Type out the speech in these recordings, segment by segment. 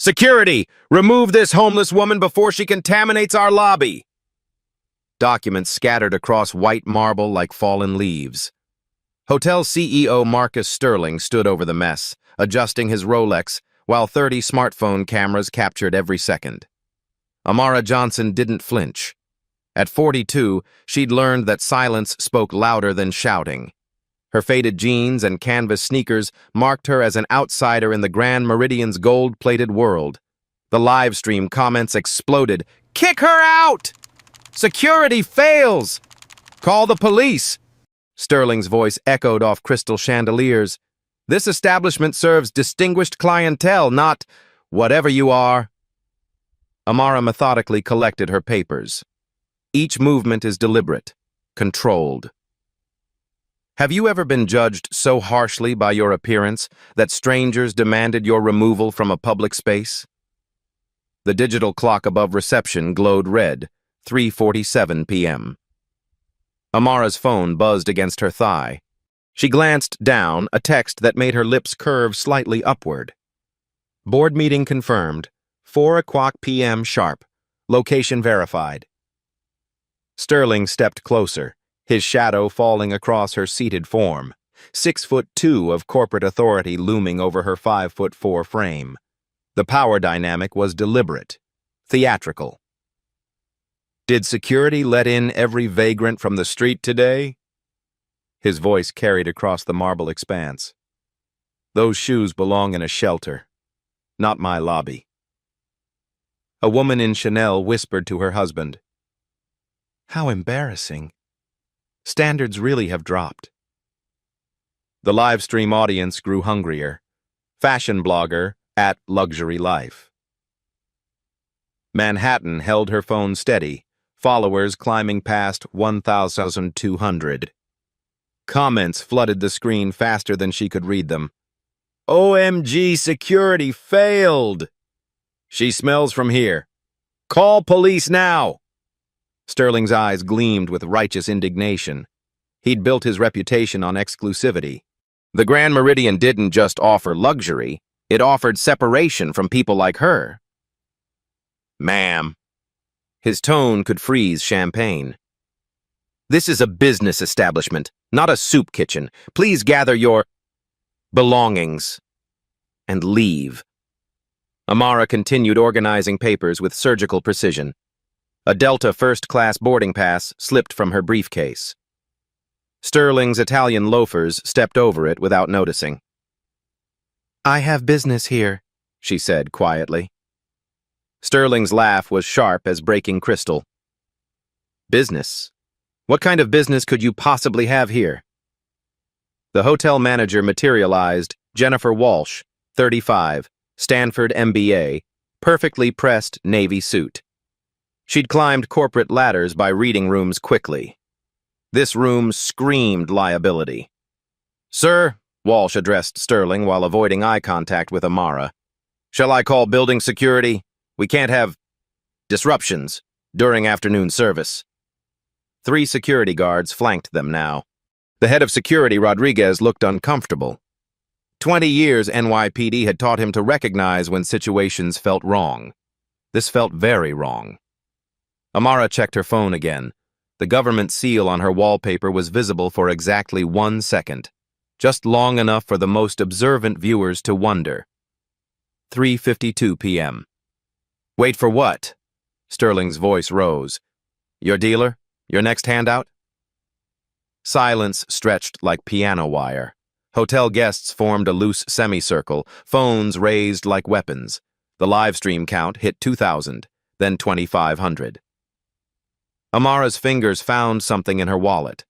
Security! Remove this homeless woman before she contaminates our lobby! Documents scattered across white marble like fallen leaves. Hotel CEO Marcus Sterling stood over the mess, adjusting his Rolex, while 30 smartphone cameras captured every second. Amara Johnson didn't flinch. At 42, she'd learned that silence spoke louder than shouting. Her faded jeans and canvas sneakers marked her as an outsider in the Grand Meridian's gold-plated world. The live stream comments exploded. "Kick her out! Security fails! Call the police!" Sterling's voice echoed off crystal chandeliers. "This establishment serves distinguished clientele, not whatever you are." Amara methodically collected her papers. Each movement is deliberate, controlled. Have you ever been judged so harshly by your appearance that strangers demanded your removal from a public space? The digital clock above reception glowed red, 3:47 p.m. Amara's phone buzzed against her thigh. She glanced down, a text that made her lips curve slightly upward. Board meeting confirmed, 4 o'clock p.m. sharp. Location verified. Sterling stepped closer, his shadow falling across her seated form, 6'2" of corporate authority looming over her 5'4" frame. The power dynamic was deliberate, theatrical. "Did security let in every vagrant from the street today?" His voice carried across the marble expanse. "Those shoes belong in a shelter, not my lobby." A woman in Chanel whispered to her husband, "How embarrassing. Standards really have dropped." The live stream audience grew hungrier. Fashion blogger at Luxury Life. Manhattan held her phone steady, followers climbing past 1,200. Comments flooded the screen faster than she could read them. "OMG, security failed! She smells from here. Call police now!" Sterling's eyes gleamed with righteous indignation. He'd built his reputation on exclusivity. The Grand Meridian didn't just offer luxury, it offered separation from people like her. "Ma'am." His tone could freeze champagne. "This is a business establishment, not a soup kitchen. Please gather your belongings and leave." Amara continued organizing papers with surgical precision. A Delta first-class boarding pass slipped from her briefcase. Sterling's Italian loafers stepped over it without noticing. "I have business here," she said quietly. Sterling's laugh was sharp as breaking crystal. "Business? What kind of business could you possibly have here?" The hotel manager materialized, Jennifer Walsh, 35, Stanford MBA, perfectly pressed navy suit. She'd climbed corporate ladders by reading rooms quickly. This room screamed liability. "Sir," Walsh addressed Sterling while avoiding eye contact with Amara, "shall I call building security? We can't have disruptions during afternoon service." 3 security guards flanked them now. The head of security, Rodriguez, looked uncomfortable. 20 years NYPD had taught him to recognize when situations felt wrong. This felt very wrong. Amara checked her phone again. The government seal on her wallpaper was visible for exactly 1 second, just long enough for the most observant viewers to wonder. 3:52 p.m. "Wait for what?" Sterling's voice rose. "Your dealer? Your next handout?" Silence stretched like piano wire. Hotel guests formed a loose semicircle, phones raised like weapons. The live stream count hit 2,000, then 2,500. Amara's fingers found something in her wallet.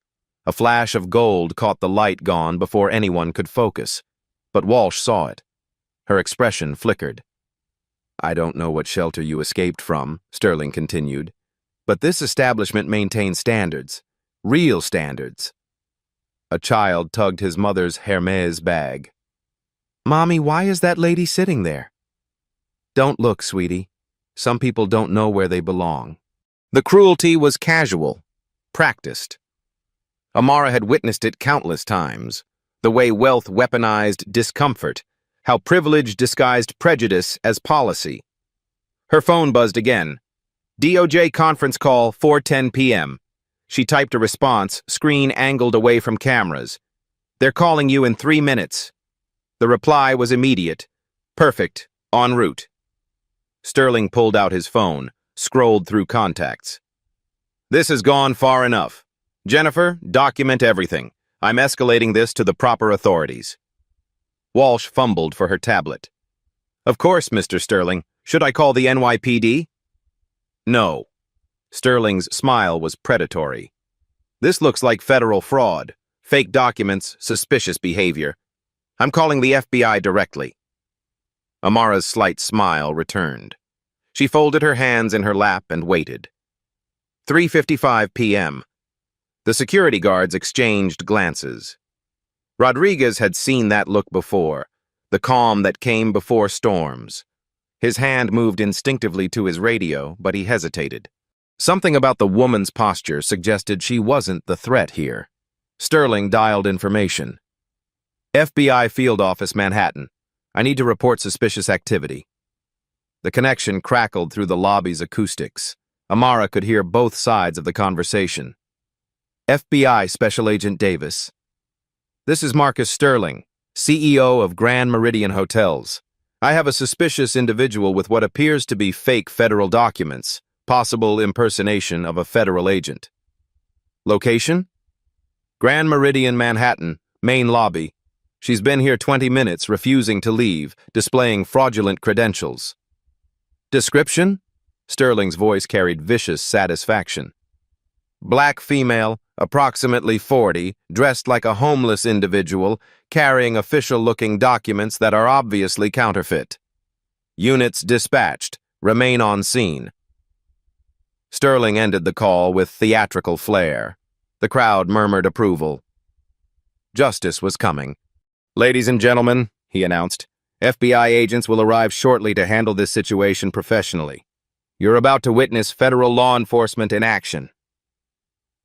A flash of gold caught the light gone before anyone could focus. But Walsh saw it. Her expression flickered. "I don't know what shelter you escaped from," Sterling continued, "but this establishment maintains standards. Real standards." A child tugged his mother's Hermes bag. "Mommy, why is that lady sitting there?" "Don't look, sweetie. Some people don't know where they belong." The cruelty was casual, practiced. Amara had witnessed it countless times, the way wealth weaponized discomfort, how privilege disguised prejudice as policy. Her phone buzzed again. DOJ conference call, 4:10 p.m. She typed a response, screen angled away from cameras. They're calling you in 3 minutes. The reply was immediate. Perfect. En route. Sterling pulled out his phone, scrolled through contacts. This has gone far enough. Jennifer, document everything. I'm escalating this to the proper authorities. Walsh fumbled for her tablet. Of course, Mr. Sterling. Should I call the NYPD? No. Sterling's smile was predatory. This looks like federal fraud. Fake documents, suspicious behavior. I'm calling the FBI directly. Amara's slight smile returned. She folded her hands in her lap and waited. 3:55 p.m. The security guards exchanged glances. Rodriguez had seen that look before, the calm that came before storms. His hand moved instinctively to his radio, but he hesitated. Something about the woman's posture suggested she wasn't the threat here. Sterling dialed information. FBI Field Office, Manhattan. I need to report suspicious activity. The connection crackled through the lobby's acoustics. Amara could hear both sides of the conversation. FBI Special Agent Davis. This is Marcus Sterling, CEO of Grand Meridian Hotels. I have a suspicious individual with what appears to be fake federal documents, possible impersonation of a federal agent. Location? Grand Meridian, Manhattan, main lobby. She's been here 20 minutes, refusing to leave, displaying fraudulent credentials. Description? Sterling's voice carried vicious satisfaction. Black female, approximately 40, dressed like a homeless individual, carrying official-looking documents that are obviously counterfeit. Units dispatched. Remain on scene. Sterling ended the call with theatrical flair. The crowd murmured approval. Justice was coming. Ladies and gentlemen, he announced, FBI agents will arrive shortly to handle this situation professionally. You're about to witness federal law enforcement in action.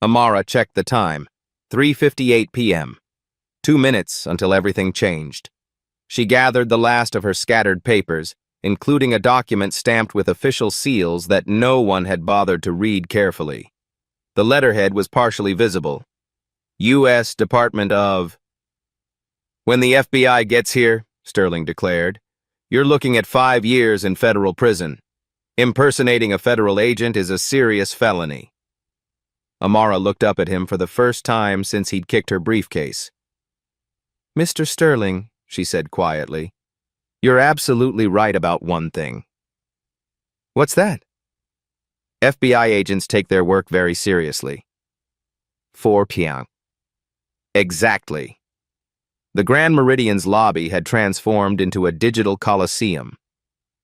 Amara checked the time. 3:58 p.m. 2 minutes until everything changed. She gathered the last of her scattered papers, including a document stamped with official seals that no one had bothered to read carefully. The letterhead was partially visible. U.S. Department of... When the FBI gets here, Sterling declared, you're looking at 5 years in federal prison. Impersonating a federal agent is a serious felony. Amara looked up at him for the first time since he'd kicked her briefcase. Mr. Sterling, she said quietly, you're absolutely right about one thing. What's that? FBI agents take their work very seriously. 4 p.m. Exactly. The Grand Meridian's lobby had transformed into a digital coliseum.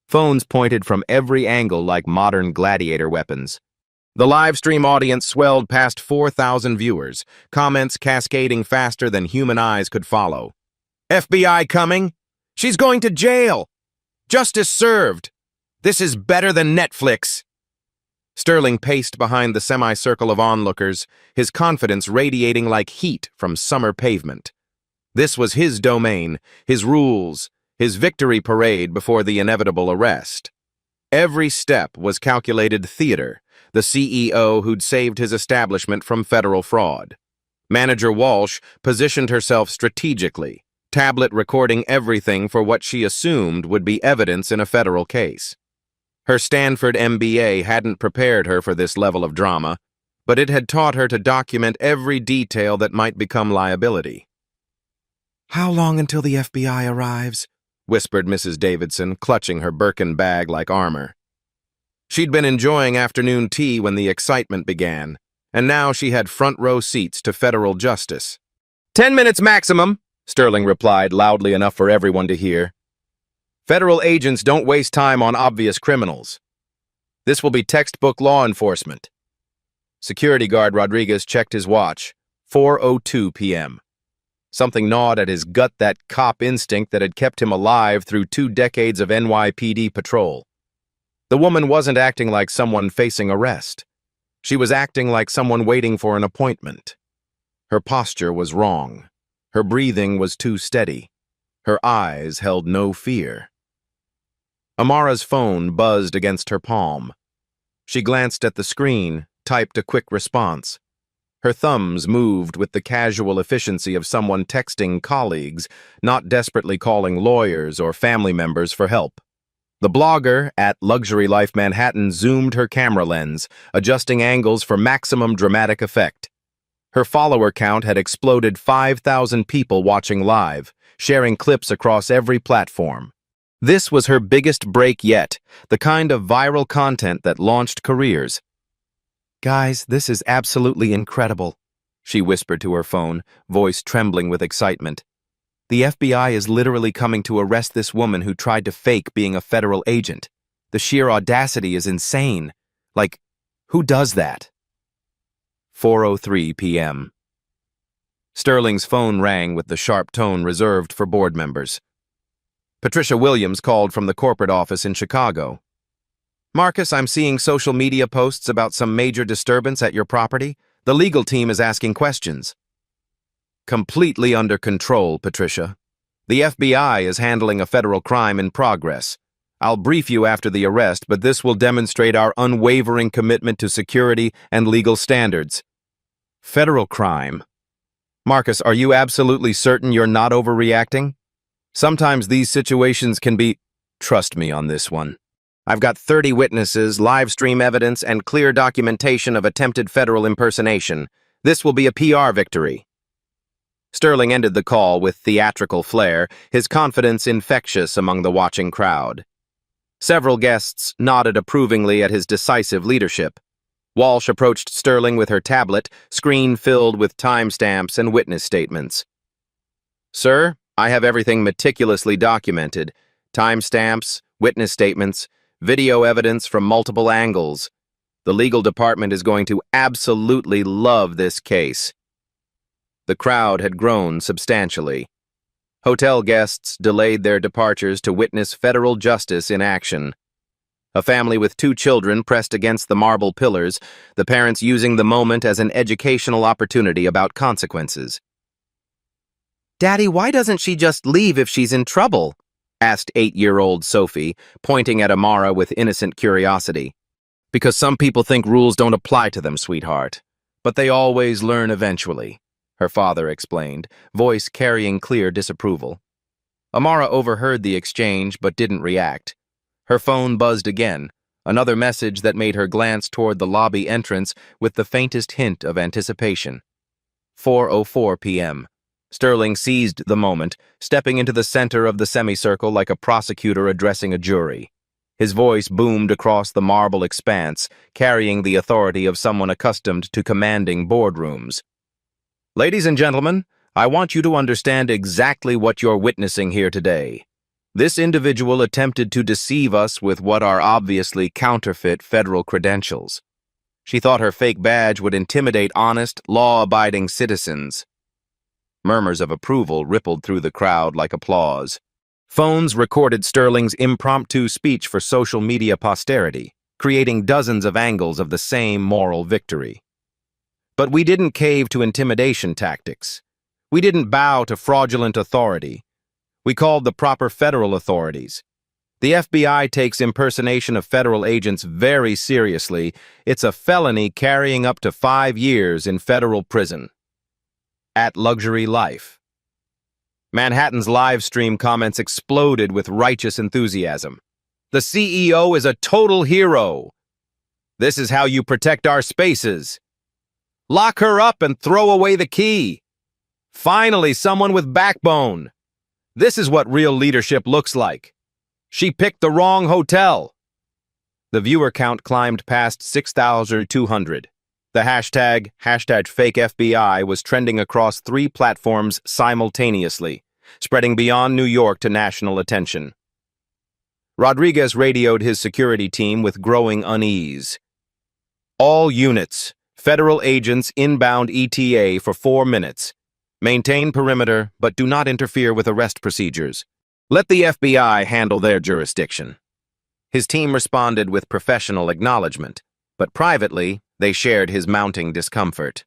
Phones pointed from every angle like modern gladiator weapons. The live stream audience swelled past 4,000 viewers, comments cascading faster than human eyes could follow. FBI coming? She's going to jail! Justice served! This is better than Netflix! Sterling paced behind the semicircle of onlookers, his confidence radiating like heat from summer pavement. This was his domain, his rules, his victory parade before the inevitable arrest. Every step was calculated theater, the CEO who'd saved his establishment from federal fraud. Manager Walsh positioned herself strategically, tablet recording everything for what she assumed would be evidence in a federal case. Her Stanford MBA hadn't prepared her for this level of drama, but it had taught her to document every detail that might become liability. "How long until the FBI arrives?" whispered Mrs. Davidson, clutching her Birkin bag like armor. She'd been enjoying afternoon tea when the excitement began, and now she had front-row seats to federal justice. 10 minutes maximum, Sterling replied loudly enough for everyone to hear. Federal agents don't waste time on obvious criminals. This will be textbook law enforcement. Security guard Rodriguez checked his watch. 4:02 p.m. Something gnawed at his gut, that cop instinct that had kept him alive through 2 decades of NYPD patrol. The woman wasn't acting like someone facing arrest. She was acting like someone waiting for an appointment. Her posture was wrong. Her breathing was too steady. Her eyes held no fear. Amara's phone buzzed against her palm. She glanced at the screen, typed a quick response. Her thumbs moved with the casual efficiency of someone texting colleagues, not desperately calling lawyers or family members for help. The blogger at Luxury Life Manhattan zoomed her camera lens, adjusting angles for maximum dramatic effect. Her follower count had exploded 5,000 people watching live, sharing clips across every platform. This was her biggest break yet, the kind of viral content that launched careers. "Guys, this is absolutely incredible," she whispered to her phone, voice trembling with excitement. "The FBI is literally coming to arrest this woman who tried to fake being a federal agent. The sheer audacity is insane. Like, who does that?" 4:03 p.m. Sterling's phone rang with the sharp tone reserved for board members. Patricia Williams called from the corporate office in Chicago. "Marcus, I'm seeing social media posts about some major disturbance at your property. The legal team is asking questions." "Completely under control, Patricia. The FBI is handling a federal crime in progress. I'll brief you after the arrest, but this will demonstrate our unwavering commitment to security and legal standards." "Federal crime? Marcus, are you absolutely certain you're not overreacting? Sometimes these situations can be—" "Trust me on this one. I've got 30 witnesses, live stream evidence, and clear documentation of attempted federal impersonation. This will be a PR victory." Sterling ended the call with theatrical flair, his confidence infectious among the watching crowd. Several guests nodded approvingly at his decisive leadership. Walsh approached Sterling with her tablet, screen filled with timestamps and witness statements. "Sir, I have everything meticulously documented. Timestamps, witness statements, video evidence from multiple angles. The legal department is going to absolutely love this case." The crowd had grown substantially. Hotel guests delayed their departures to witness federal justice in action. A family with 2 children pressed against the marble pillars, the parents using the moment as an educational opportunity about consequences. "Daddy, why doesn't she just leave if she's in trouble?" asked 8-year-old Sophie, pointing at Amara with innocent curiosity. "Because some people think rules don't apply to them, sweetheart. But they always learn eventually," her father explained, voice carrying clear disapproval. Amara overheard the exchange but didn't react. Her phone buzzed again, another message that made her glance toward the lobby entrance with the faintest hint of anticipation. 4:04 p.m. Sterling seized the moment, stepping into the center of the semicircle like a prosecutor addressing a jury. His voice boomed across the marble expanse, carrying the authority of someone accustomed to commanding boardrooms. "Ladies and gentlemen, I want you to understand exactly what you're witnessing here today. This individual attempted to deceive us with what are obviously counterfeit federal credentials. She thought her fake badge would intimidate honest, law-abiding citizens." Murmurs of approval rippled through the crowd like applause. Phones recorded Sterling's impromptu speech for social media posterity, creating dozens of angles of the same moral victory. "But we didn't cave to intimidation tactics. We didn't bow to fraudulent authority. We called the proper federal authorities. The FBI takes impersonation of federal agents very seriously. It's a felony carrying up to 5 years in federal prison." At Luxury Life. Manhattan's live stream comments exploded with righteous enthusiasm. "The CEO is a total hero. This is how you protect our spaces. Lock her up and throw away the key. Finally, someone with backbone. This is what real leadership looks like. She picked the wrong hotel." The viewer count climbed past 6,200. The hashtag #FakeFBI was trending across 3 platforms simultaneously, spreading beyond New York to national attention. Rodriguez radioed his security team with growing unease. "All units, federal agents inbound ETA for 4 minutes. Maintain perimeter, but do not interfere with arrest procedures. Let the FBI handle their jurisdiction." His team responded with professional acknowledgement, but privately, they shared his mounting discomfort.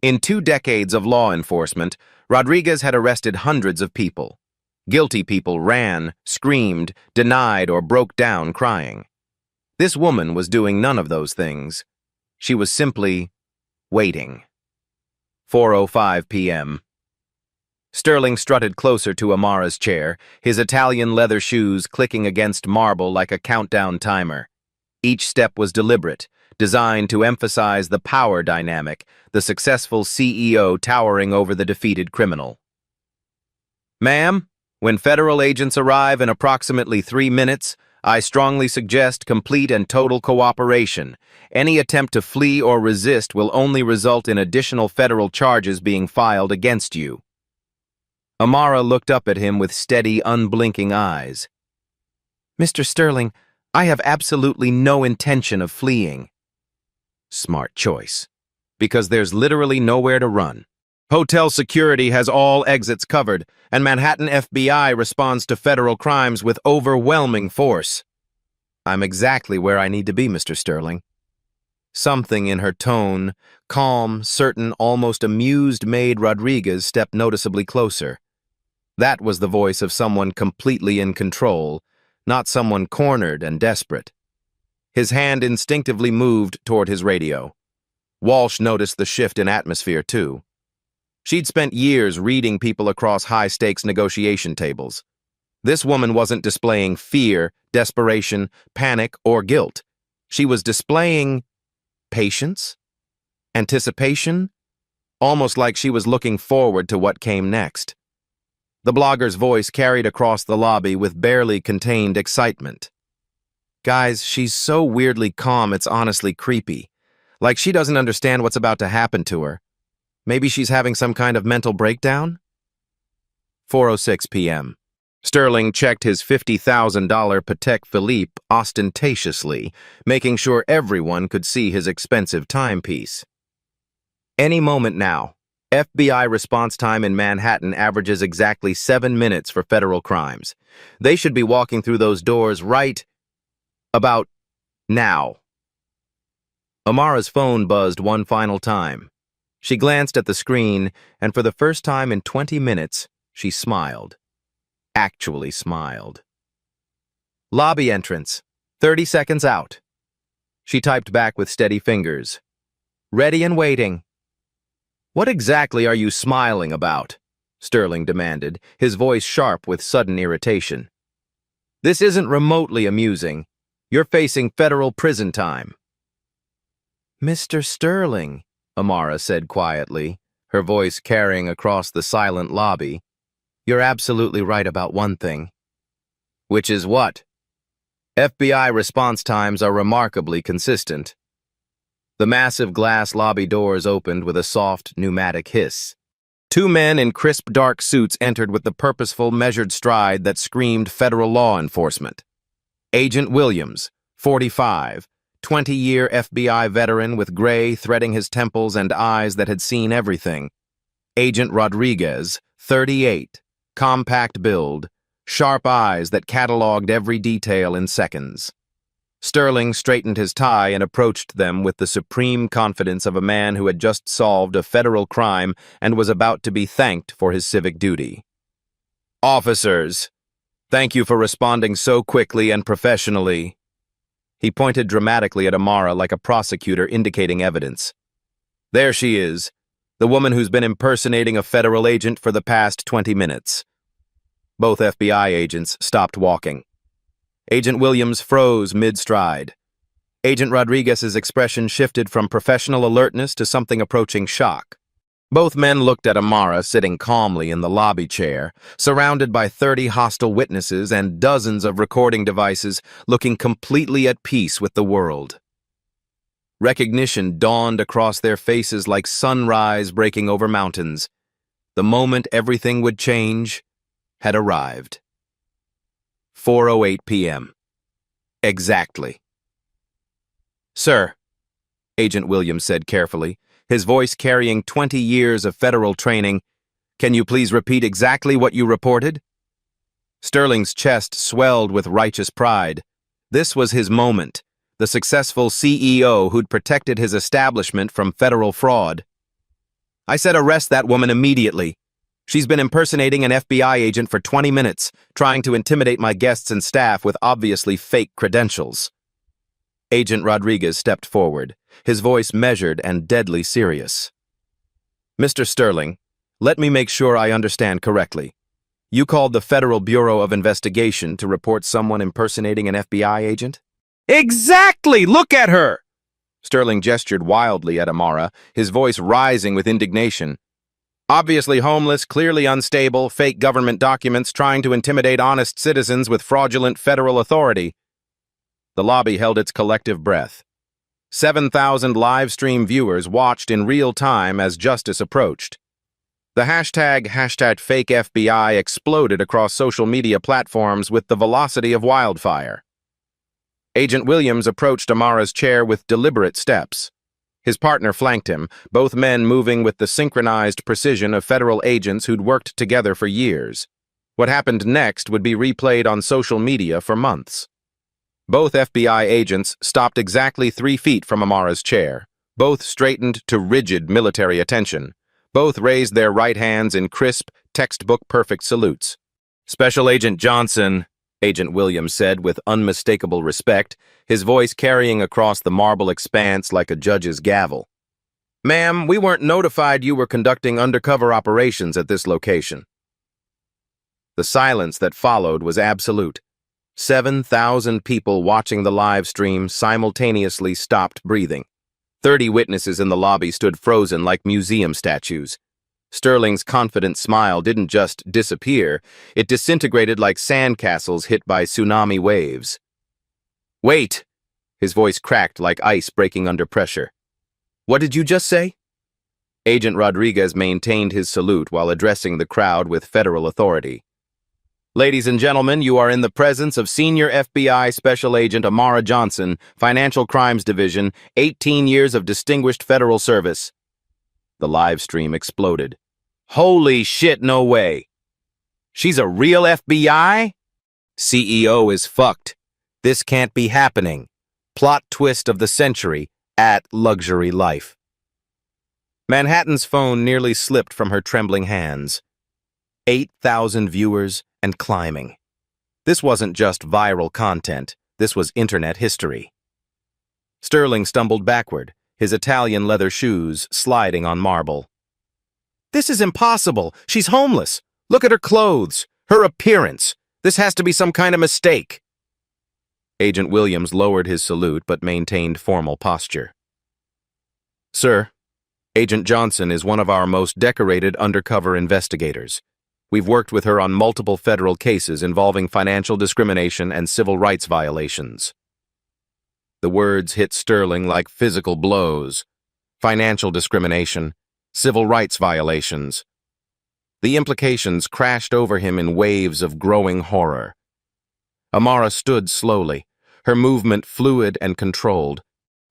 In 2 decades of law enforcement, Rodriguez had arrested hundreds of people. Guilty people ran, screamed, denied, or broke down crying. This woman was doing none of those things. She was simply waiting. 4:05 p.m. Sterling strutted closer to Amara's chair, his Italian leather shoes clicking against marble like a countdown timer. Each step was deliberate, designed to emphasize the power dynamic, the successful CEO towering over the defeated criminal. "Ma'am, when federal agents arrive in approximately 3 minutes, I strongly suggest complete and total cooperation. Any attempt to flee or resist will only result in additional federal charges being filed against you." Amara looked up at him with steady, unblinking eyes. "Mr. Sterling, I have absolutely no intention of fleeing." Smart choice. Because there's literally nowhere to run. Hotel security has all exits covered, and Manhattan FBI responds to federal crimes with overwhelming force. "I'm exactly where I need to be, Mr. Sterling." Something in her tone, calm, certain, almost amused, made Rodriguez step noticeably closer. That was the voice of someone completely in control, not someone cornered and desperate. His hand instinctively moved toward his radio. Walsh noticed the shift in atmosphere, too. She'd spent years reading people across high-stakes negotiation tables. This woman wasn't displaying fear, desperation, panic, or guilt. She was displaying patience, anticipation, almost like she was looking forward to what came next. The blogger's voice carried across the lobby with barely contained excitement. "Guys, she's so weirdly calm it's honestly creepy. Like she doesn't understand what's about to happen to her. Maybe she's having some kind of mental breakdown?" 4:06 p.m. Sterling checked his $50,000 Patek Philippe ostentatiously, making sure everyone could see his expensive timepiece. Any moment now. FBI response time in Manhattan averages exactly 7 minutes for federal crimes. They should be walking through those doors right about now. Amara's phone buzzed one final time. She glanced at the screen, and for the first time in 20 minutes, she smiled. Actually smiled. "Lobby entrance. 30 seconds out." She typed back with steady fingers. "Ready and waiting." "What exactly are you smiling about?" Sterling demanded, his voice sharp with sudden irritation. "This isn't remotely amusing. You're facing federal prison time." "Mr. Sterling," Amara said quietly, her voice carrying across the silent lobby, "you're absolutely right about one thing." "Which is what?" "FBI response times are remarkably consistent." The massive glass lobby doors opened with a soft, pneumatic hiss. 2 men in crisp, dark suits entered with the purposeful, measured stride that screamed federal law enforcement. Agent Williams, 45, 20-year FBI veteran with gray threading his temples and eyes that had seen everything. Agent Rodriguez, 38, compact build, sharp eyes that cataloged every detail in seconds. Sterling straightened his tie and approached them with the supreme confidence of a man who had just solved a federal crime and was about to be thanked for his civic duty. "Officers, thank you for responding so quickly and professionally." He pointed dramatically at Amara like a prosecutor indicating evidence. "There she is, the woman who's been impersonating a federal agent for the past 20 minutes. Both FBI agents stopped walking. Agent Williams froze mid-stride. Agent Rodriguez's expression shifted from professional alertness to something approaching shock. Both men looked at Amara sitting calmly in the lobby chair, surrounded by 30 hostile witnesses and dozens of recording devices, looking completely at peace with the world. Recognition dawned across their faces like sunrise breaking over mountains. The moment everything would change had arrived. 4:08 p.m. Exactly. "Sir," Agent Williams said carefully, his voice carrying 20 years of federal training, "can you please repeat exactly what you reported?" Sterling's chest swelled with righteous pride. This was his moment, the successful CEO who'd protected his establishment from federal fraud. "I said arrest that woman immediately. She's been impersonating an FBI agent for 20 minutes, trying to intimidate my guests and staff with obviously fake credentials. Agent Rodriguez stepped forward, his voice measured and deadly serious. Mr. Sterling, let me make sure I understand correctly. You called the Federal Bureau of Investigation to report someone impersonating an FBI agent? Exactly! Look at her! Sterling gestured wildly at Amara, his voice rising with indignation. Obviously homeless, clearly unstable, fake government documents trying to intimidate honest citizens with fraudulent federal authority. The lobby held its collective breath. 7,000 live stream viewers watched in real time as justice approached. The hashtag #FakeFBI exploded across social media platforms with the velocity of wildfire. Agent Williams approached Amara's chair with deliberate steps. His partner flanked him, both men moving with the synchronized precision of federal agents who'd worked together for years. What happened next would be replayed on social media for months. Both FBI agents stopped exactly 3 feet from Amara's chair. Both straightened to rigid military attention. Both raised their right hands in crisp, textbook-perfect salutes. Special Agent Johnson, Agent Williams said with unmistakable respect, his voice carrying across the marble expanse like a judge's gavel. Ma'am, we weren't notified you were conducting undercover operations at this location. The silence that followed was absolute. 7,000 people watching the live stream simultaneously stopped breathing. 30 witnesses in the lobby stood frozen like museum statues. Sterling's confident smile didn't just disappear, it disintegrated like sandcastles hit by tsunami waves. Wait! His voice cracked like ice breaking under pressure. What did you just say? Agent Rodriguez maintained his salute while addressing the crowd with federal authority. Ladies and gentlemen, you are in the presence of Senior FBI Special Agent Amara Johnson, Financial Crimes Division, 18 years of distinguished federal service. The live stream exploded. Holy shit, no way. She's a real FBI? CEO is fucked. This can't be happening. Plot twist of the century at Luxury Life. Manhattan's phone nearly slipped from her trembling hands. 8,000 viewers and climbing. This wasn't just viral content. This was internet history. Sterling stumbled backward, his Italian leather shoes sliding on marble. This is impossible. She's homeless. Look at her clothes, her appearance. This has to be some kind of mistake. Agent Williams lowered his salute but maintained formal posture. Sir, Agent Johnson is one of our most decorated undercover investigators. We've worked with her on multiple federal cases involving financial discrimination and civil rights violations. The words hit Sterling like physical blows. Financial discrimination, civil rights violations. The implications crashed over him in waves of growing horror. Amara stood slowly, her movement fluid and controlled.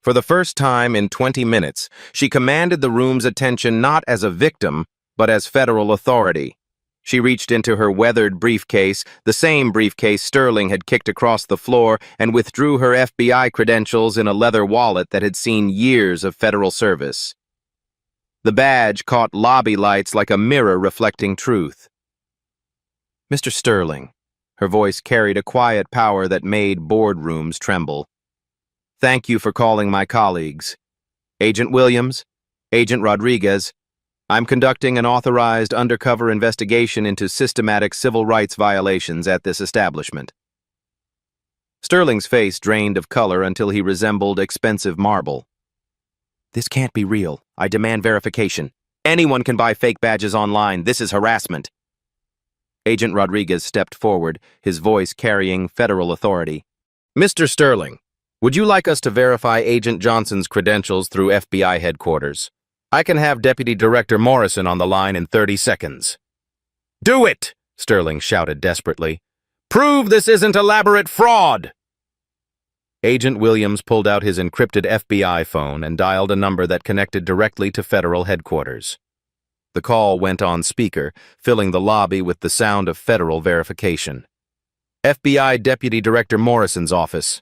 For the first time in 20 minutes, she commanded the room's attention not as a victim, but as federal authority. She reached into her weathered briefcase, the same briefcase Sterling had kicked across the floor, and withdrew her FBI credentials in a leather wallet that had seen years of federal service. The badge caught lobby lights like a mirror reflecting truth. Mr. Sterling, her voice carried a quiet power that made boardrooms tremble. Thank you for calling my colleagues. Agent Williams, Agent Rodriguez, I'm conducting an authorized undercover investigation into systematic civil rights violations at this establishment. Sterling's face drained of color until he resembled expensive marble. This can't be real. I demand verification. Anyone can buy fake badges online. This is harassment. Agent Rodriguez stepped forward, his voice carrying federal authority. Mr. Sterling, would you like us to verify Agent Johnson's credentials through FBI headquarters? I can have Deputy Director Morrison on the line in 30 seconds. Do it! Sterling shouted desperately. Prove this isn't elaborate fraud! Agent Williams pulled out his encrypted FBI phone and dialed a number that connected directly to federal headquarters. The call went on speaker, filling the lobby with the sound of federal verification. FBI Deputy Director Morrison's office.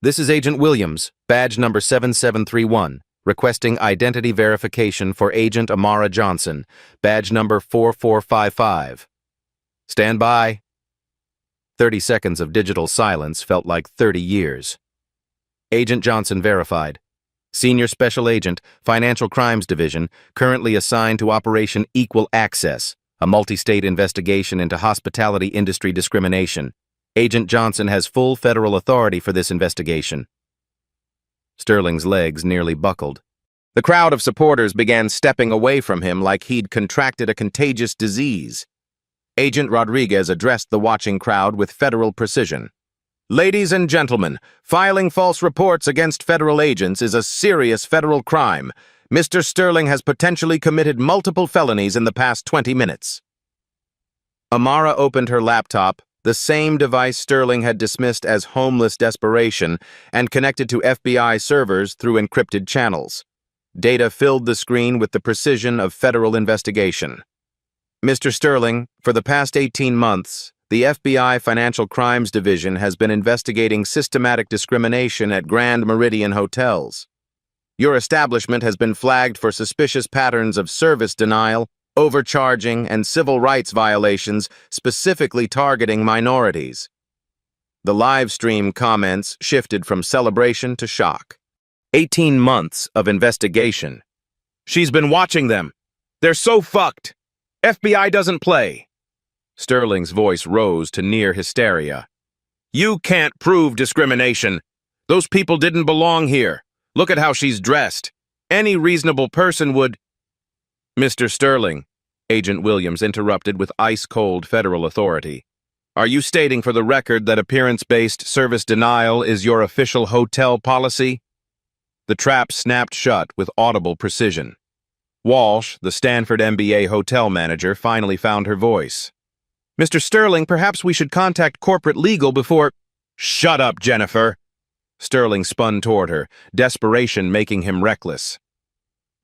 This is Agent Williams, badge number 7731. requesting identity verification for Agent Amara Johnson, badge number 4455. Stand by. 30 seconds of digital silence felt like 30 years. Agent Johnson verified. Senior Special Agent, Financial Crimes Division, currently assigned to Operation Equal Access, a multi-state investigation into hospitality industry discrimination. Agent Johnson has full federal authority for this investigation. Sterling's legs nearly buckled. The crowd of supporters began stepping away from him like he'd contracted a contagious disease. Agent Rodriguez addressed the watching crowd with federal precision. Ladies and gentlemen, filing false reports against federal agents is a serious federal crime. Mr. Sterling has potentially committed multiple felonies in the past 20 minutes. Amara opened her laptop, the same device Sterling had dismissed as homeless desperation, and connected to FBI servers through encrypted channels. Data filled the screen with the precision of federal investigation. Mr. Sterling, for the past 18 months, the FBI Financial Crimes Division has been investigating systematic discrimination at Grand Meridian hotels. Your establishment has been flagged for suspicious patterns of service denial, overcharging, and civil rights violations, specifically targeting minorities. The live stream comments shifted from celebration to shock. 18 months of investigation. She's been watching them. They're so fucked. FBI doesn't play. Sterling's voice rose to near hysteria. You can't prove discrimination. Those people didn't belong here. Look at how she's dressed. Any reasonable person would... Mr. Sterling, Agent Williams interrupted with ice-cold federal authority. Are you stating for the record that appearance-based service denial is your official hotel policy? The trap snapped shut with audible precision. Walsh, the Stanford MBA hotel manager, finally found her voice. Mr. Sterling, perhaps we should contact corporate legal before... Shut up, Jennifer! Sterling spun toward her, desperation making him reckless.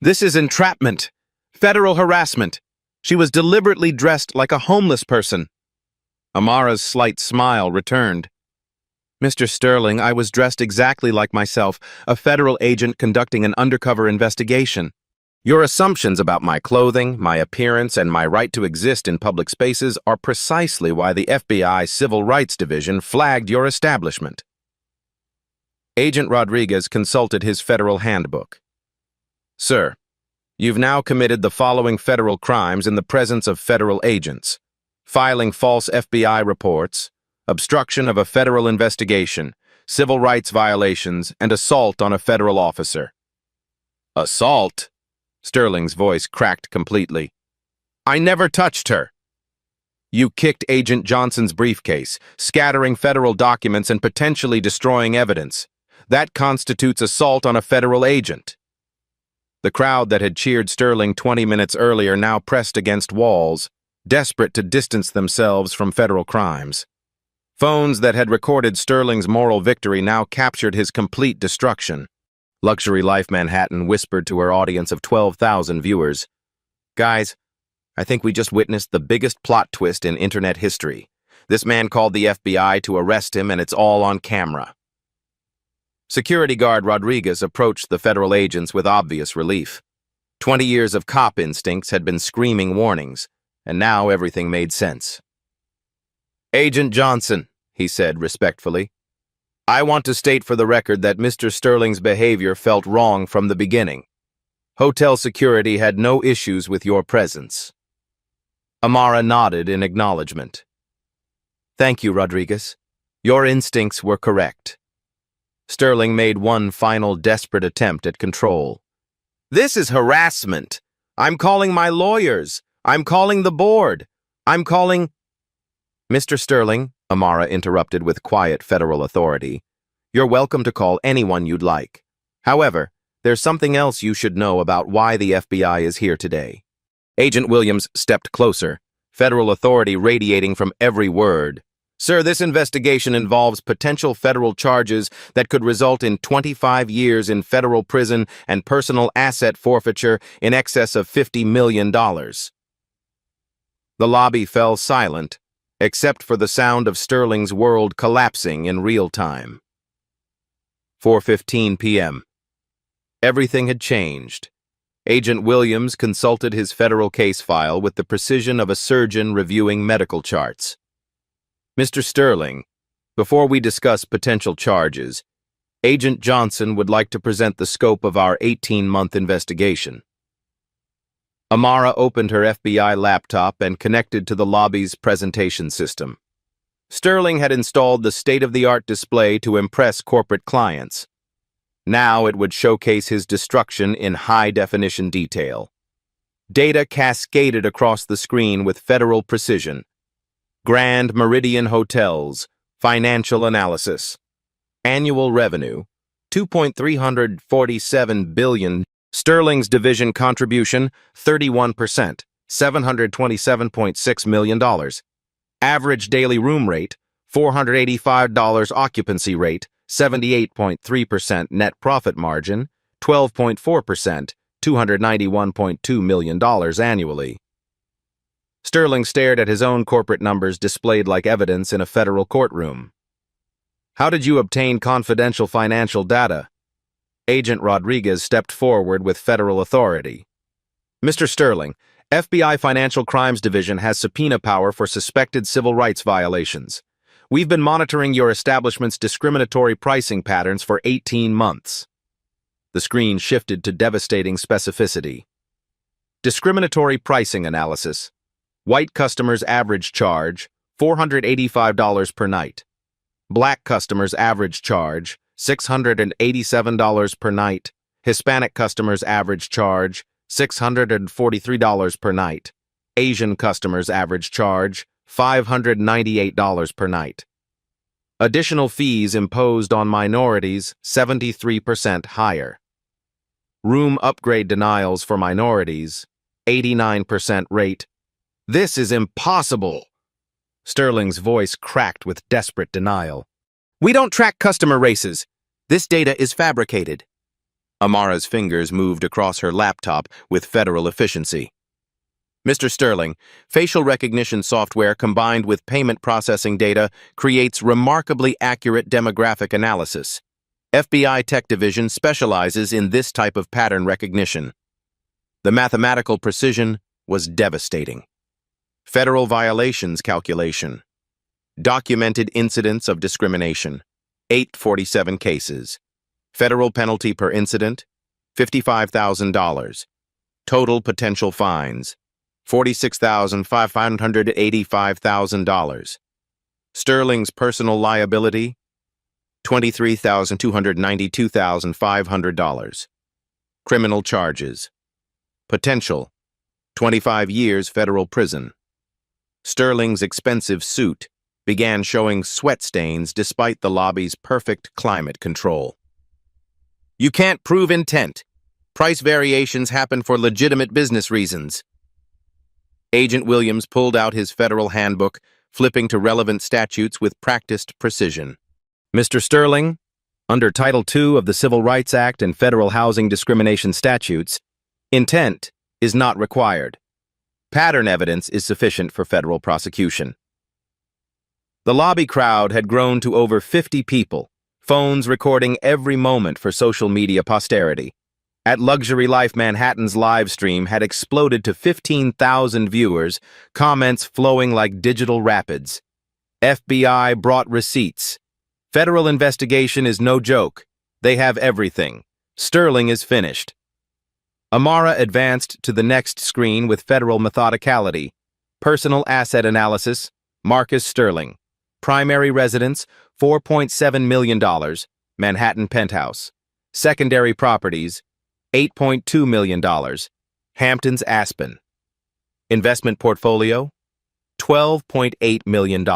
This is entrapment. Federal harassment. She was deliberately dressed like a homeless person. Amara's slight smile returned. Mr. Sterling, I was dressed exactly like myself, a federal agent conducting an undercover investigation. Your assumptions about my clothing, my appearance, and my right to exist in public spaces are precisely why the FBI Civil Rights Division flagged your establishment. Agent Rodriguez consulted his federal handbook. Sir, you've now committed the following federal crimes in the presence of federal agents: filing false FBI reports, obstruction of a federal investigation, civil rights violations, and assault on a federal officer. Assault? Sterling's voice cracked completely. I never touched her. You kicked Agent Johnson's briefcase, scattering federal documents and potentially destroying evidence. That constitutes assault on a federal agent. The crowd that had cheered Sterling 20 minutes earlier now pressed against walls, desperate to distance themselves from federal crimes. Phones that had recorded Sterling's moral victory now captured his complete destruction. Luxury Life Manhattan whispered to her audience of 12,000 viewers, Guys, I think we just witnessed the biggest plot twist in internet history. This man called the FBI to arrest him, and it's all on camera. Security guard Rodriguez approached the federal agents with obvious relief. 20 years of cop instincts had been screaming warnings, and now everything made sense. Agent Johnson, he said respectfully, I want to state for the record that Mr. Sterling's behavior felt wrong from the beginning. Hotel security had no issues with your presence. Amara nodded in acknowledgement. Thank you, Rodriguez. Your instincts were correct. Sterling made one final desperate attempt at control. This is harassment. I'm calling my lawyers. I'm calling the board. I'm calling... Mr. Sterling, Amara interrupted with quiet federal authority, you're welcome to call anyone you'd like. However, there's something else you should know about why the FBI is here today. Agent Williams stepped closer, federal authority radiating from every word. Sir, this investigation involves potential federal charges that could result in 25 years in federal prison and personal asset forfeiture in excess of $50 million. The lobby fell silent, except for the sound of Sterling's world collapsing in real time. 4:15 p.m. Everything had changed. Agent Williams consulted his federal case file with the precision of a surgeon reviewing medical charts. Mr. Sterling, before we discuss potential charges, Agent Johnson would like to present the scope of our 18-month investigation. Amara opened her FBI laptop and connected to the lobby's presentation system. Sterling had installed the state-of-the-art display to impress corporate clients. Now it would showcase his destruction in high-definition detail. Data cascaded across the screen with federal precision. Grand Meridian Hotels, financial analysis. Annual revenue, $2.347 billion. Sterling's division contribution, 31%, $727.6 million. Average daily room rate, $485 occupancy rate, 78.3% net profit margin, 12.4%, $291.2 million annually. Sterling stared at his own corporate numbers displayed like evidence in a federal courtroom. How did you obtain confidential financial data? Agent Rodriguez stepped forward with federal authority. Mr. Sterling, FBI Financial Crimes Division has subpoena power for suspected civil rights violations. We've been monitoring your establishment's discriminatory pricing patterns for 18 months. The screen shifted to devastating specificity. Discriminatory pricing analysis. White customers' average charge, $485 per night. Black customers' average charge, $687 per night. Hispanic customers' average charge, $643 per night. Asian customers' average charge, $598 per night. Additional fees imposed on minorities, 73% higher. Room upgrade denials for minorities, 89% rate. This is impossible. Sterling's voice cracked with desperate denial. We don't track customer races. This data is fabricated. Amara's fingers moved across her laptop with federal efficiency. Mr. Sterling, facial recognition software combined with payment processing data creates remarkably accurate demographic analysis. FBI Tech Division specializes in this type of pattern recognition. The mathematical precision was devastating. Federal violations calculation. Documented incidents of discrimination, 847 cases. Federal penalty per incident, $55,000. Total potential fines, $46,585,000. Sterling's personal liability, $23,292,500. Criminal charges. Potential, 25 years federal prison. Sterling's expensive suit began showing sweat stains despite the lobby's perfect climate control. You can't prove intent. Price variations happen for legitimate business reasons. Agent Williams pulled out his federal handbook, flipping to relevant statutes with practiced precision. Mr. Sterling, under Title II of the Civil Rights Act and federal housing discrimination statutes, intent is not required. Pattern evidence is sufficient for federal prosecution. The lobby crowd had grown to over 50 people, phones recording every moment for social media posterity. At Luxury Life Manhattan's live stream had exploded to 15,000 viewers, comments flowing like digital rapids. FBI brought receipts. Federal investigation is no joke. They have everything. Sterling is finished. Amara advanced to the next screen with federal methodicality. Personal asset analysis, Marcus Sterling. Primary residence, $4.7 million, Manhattan penthouse. Secondary properties, $8.2 million, Hamptons Aspen. Investment portfolio, $12.8 million.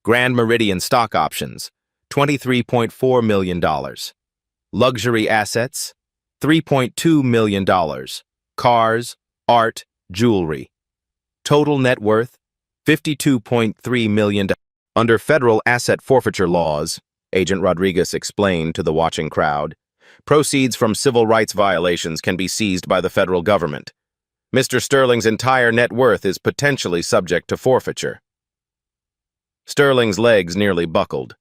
Grand Meridian stock options, $23.4 million. Luxury assets, $3.2 million. Cars, art, jewelry. Total net worth, $52.3 million. Under federal asset forfeiture laws, Agent Rodriguez explained to the watching crowd, proceeds from civil rights violations can be seized by the federal government. Mr. Sterling's entire net worth is potentially subject to forfeiture. Sterling's legs nearly buckled.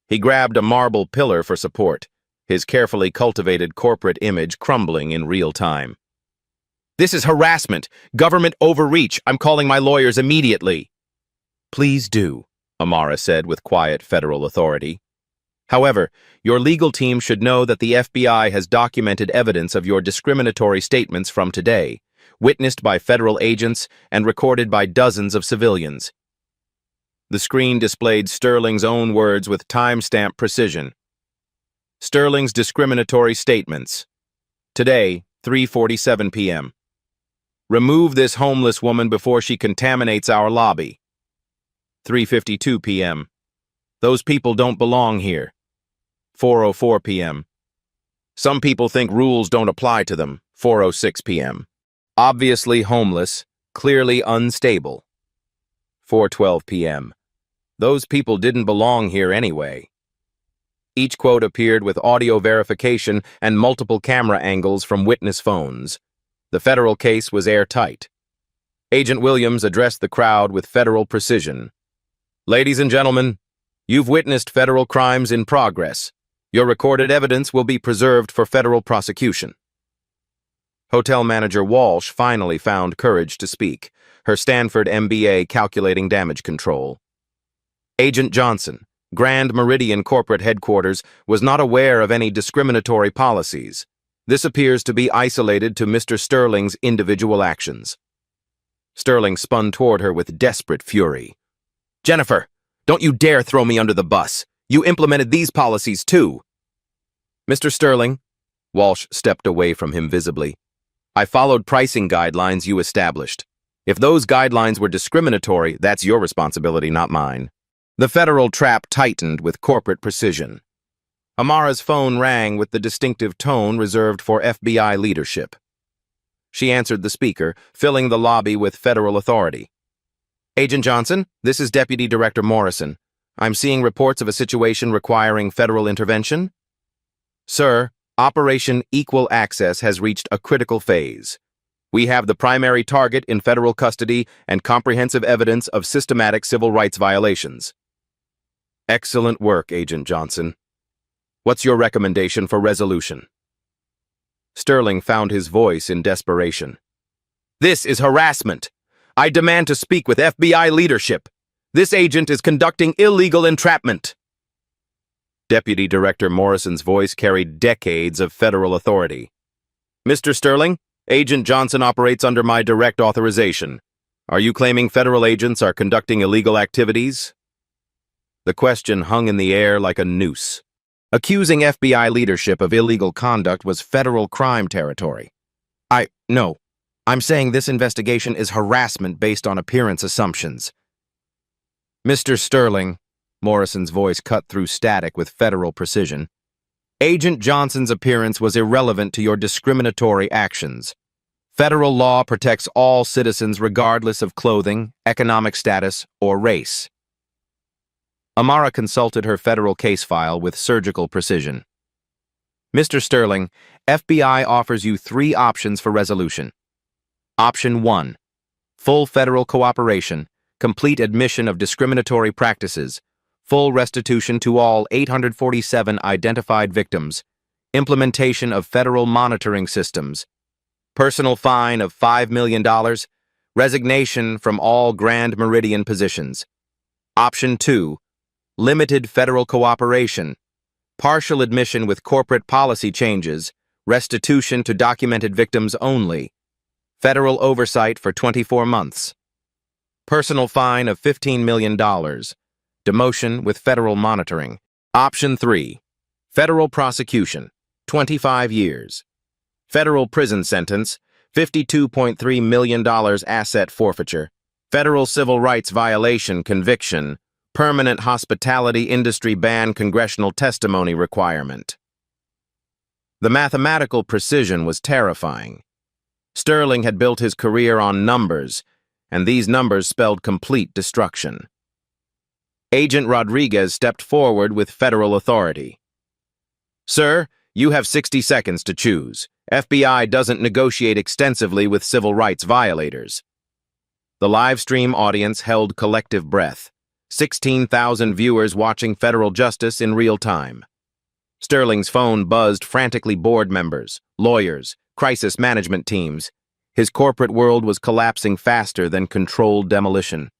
He grabbed a marble pillar for support. his carefully cultivated corporate image crumbling in real time. "This is harassment, government overreach. I'm calling my lawyers immediately." "Please do," Amara said with quiet federal authority. "However, your legal team should know that the FBI has documented evidence of your discriminatory statements from today, witnessed by federal agents and recorded by dozens of civilians." The screen displayed Sterling's own words with timestamp precision. Sterling's discriminatory statements. Today, 3:47 p.m. Remove this homeless woman before she contaminates our lobby. 3:52 p.m. Those people don't belong here. 4:04 p.m. Some people think rules don't apply to them. 4:06 p.m. Obviously homeless, clearly unstable. 4:12 p.m. Those people didn't belong here anyway. Each quote appeared with audio verification and multiple camera angles from witness phones. The federal case was airtight. Agent Williams addressed the crowd with federal precision. "Ladies and gentlemen, you've witnessed federal crimes in progress. Your recorded evidence will be preserved for federal prosecution." Hotel manager Walsh finally found courage to speak, her Stanford MBA calculating damage control. Agent Johnson, Grand Meridian Corporate Headquarters, was not aware of any discriminatory policies. This appears to be isolated to Mr. Sterling's individual actions. Sterling spun toward her with desperate fury. "Jennifer, don't you dare throw me under the bus. You implemented these policies too." "Mr. Sterling," Walsh stepped away from him visibly, "I followed pricing guidelines you established. If those guidelines were discriminatory, that's your responsibility, not mine." The federal trap tightened with corporate precision. Amara's phone rang with the distinctive tone reserved for FBI leadership. She answered the speaker, filling the lobby with federal authority. "Agent Johnson, this is Deputy Director Morrison. I'm seeing reports of a situation requiring federal intervention." "Sir, Operation Equal Access has reached a critical phase. We have the primary target in federal custody and comprehensive evidence of systematic civil rights violations." "Excellent work, Agent Johnson. What's your recommendation for resolution?" Sterling found his voice in desperation. "This is harassment. I demand to speak with FBI leadership. This agent is conducting illegal entrapment." Deputy Director Morrison's voice carried decades of federal authority. "Mr. Sterling, Agent Johnson operates under my direct authorization. Are you claiming federal agents are conducting illegal activities?" The question hung in the air like a noose. Accusing FBI leadership of illegal conduct was federal crime territory. No. I'm saying this investigation is harassment based on appearance assumptions." "Mr. Sterling," Morrison's voice cut through static with federal precision, "Agent Johnson's appearance was irrelevant to your discriminatory actions. Federal law protects all citizens regardless of clothing, economic status, or race." Amara consulted her federal case file with surgical precision. "Mr. Sterling, FBI offers you 3 options for resolution. Option 1, full federal cooperation, complete admission of discriminatory practices, full restitution to all 847 identified victims, implementation of federal monitoring systems, personal fine of $5 million, resignation from all Grand Meridian positions. Option 2, limited federal cooperation, partial admission with corporate policy changes, restitution to documented victims only, federal oversight for 24 months, personal fine of $15 million, demotion with federal monitoring. Option 3, federal prosecution, 25 years, federal prison sentence, $52.3 million asset forfeiture, federal civil rights violation conviction, permanent hospitality industry ban congressional testimony requirement. The mathematical precision was terrifying. Sterling had built his career on numbers, and these numbers spelled complete destruction. Agent Rodriguez stepped forward with federal authority. "Sir, you have 60 seconds to choose. FBI doesn't negotiate extensively with civil rights violators." The live stream audience held collective breath. 16,000 viewers watching federal justice in real time. Sterling's phone buzzed frantically. Board members, lawyers, crisis management teams. His corporate world was collapsing faster than controlled demolition.